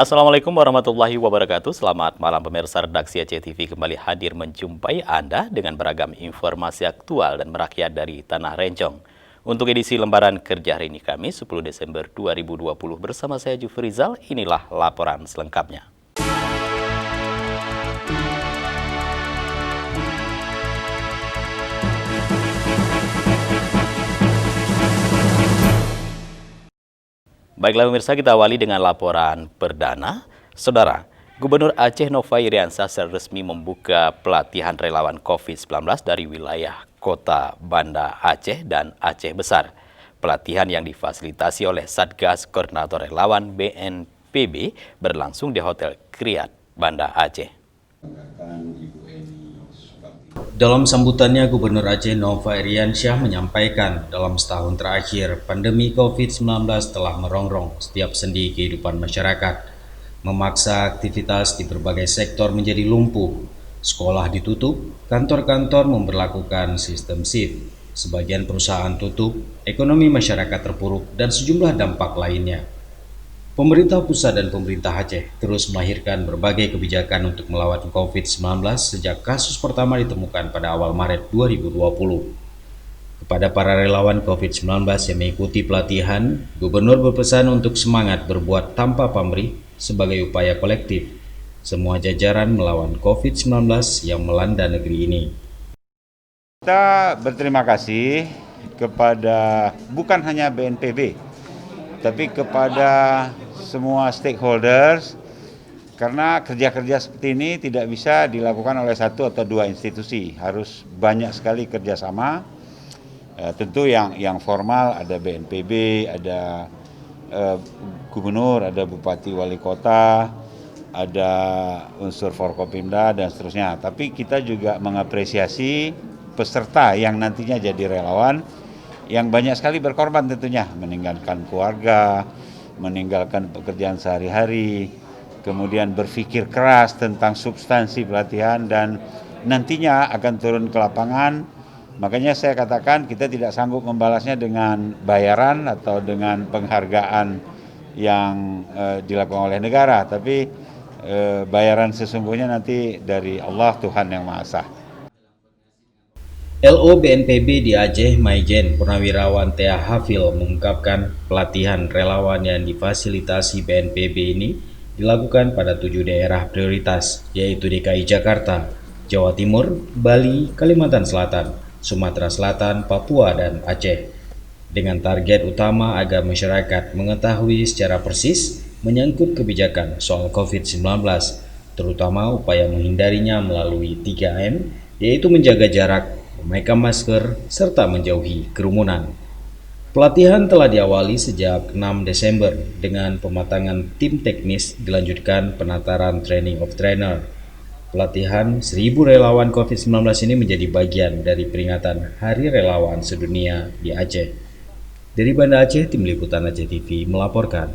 Assalamualaikum warahmatullahi wabarakatuh. Selamat malam pemirsa redaksi Aceh TV kembali hadir menjumpai Anda dengan beragam informasi aktual dan merakyat dari Tanah Rencong. Untuk edisi lembaran kerja hari ini Kamis 10 Desember 2020 bersama saya Jufrizal, inilah laporan selengkapnya. Baiklah pemirsa, kita awali dengan laporan perdana. Saudara, Gubernur Aceh Nova Iriansah secara resmi membuka pelatihan relawan COVID-19 dari wilayah Kota Banda Aceh dan Aceh Besar. Pelatihan yang difasilitasi oleh Satgas Koordinator Relawan BNPB berlangsung di Hotel Kriat Banda Aceh. Dalam sambutannya, Gubernur Aceh Nova Iriansah menyampaikan dalam setahun terakhir, pandemi COVID-19 telah merongrong setiap sendi kehidupan masyarakat, memaksa aktivitas di berbagai sektor menjadi lumpuh, sekolah ditutup, kantor-kantor memberlakukan sistem shift, sebagian perusahaan tutup, ekonomi masyarakat terpuruk, dan sejumlah dampak lainnya. Pemerintah pusat dan pemerintah Aceh terus melahirkan berbagai kebijakan untuk melawan COVID-19 sejak kasus pertama ditemukan pada awal Maret 2020. Kepada para relawan COVID-19 yang mengikuti pelatihan, Gubernur berpesan untuk semangat berbuat tanpa pamrih sebagai upaya kolektif semua jajaran melawan COVID-19 yang melanda negeri ini. Kita berterima kasih kepada bukan hanya BNPB, tapi kepada semua stakeholders, karena kerja-kerja seperti ini tidak bisa dilakukan oleh satu atau dua institusi, harus banyak sekali kerjasama. Tentu yang formal ada BNPB, ada gubernur, ada bupati wali kota, ada unsur Forkopimda dan seterusnya. Tapi kita juga mengapresiasi peserta yang nantinya jadi relawan, yang banyak sekali berkorban tentunya, meninggalkan keluarga, meninggalkan pekerjaan sehari-hari, kemudian berpikir keras tentang substansi pelatihan dan nantinya akan turun ke lapangan. Makanya saya katakan kita tidak sanggup membalasnya dengan bayaran atau dengan penghargaan yang dilakukan oleh negara, tapi bayaran sesungguhnya nanti dari Allah Tuhan Yang Maha Esa. LO BNPB di Aceh, Maijen Purnawirawan Tea Hafil mengungkapkan pelatihan relawan yang difasilitasi BNPB ini dilakukan pada 7 daerah prioritas, yaitu DKI Jakarta, Jawa Timur, Bali, Kalimantan Selatan, Sumatera Selatan, Papua, dan Aceh. Dengan target utama agar masyarakat mengetahui secara persis menyangkut kebijakan soal COVID-19, terutama upaya menghindarinya melalui 3M, yaitu menjaga jarak, memakai masker, serta menjauhi kerumunan. Pelatihan telah diawali sejak 6 Desember dengan pematangan tim teknis, dilanjutkan penataran training of trainer. Pelatihan 1.000 relawan COVID-19 ini menjadi bagian dari peringatan Hari Relawan Sedunia di Aceh. Dari Banda Aceh, Tim Liputan Aceh TV melaporkan.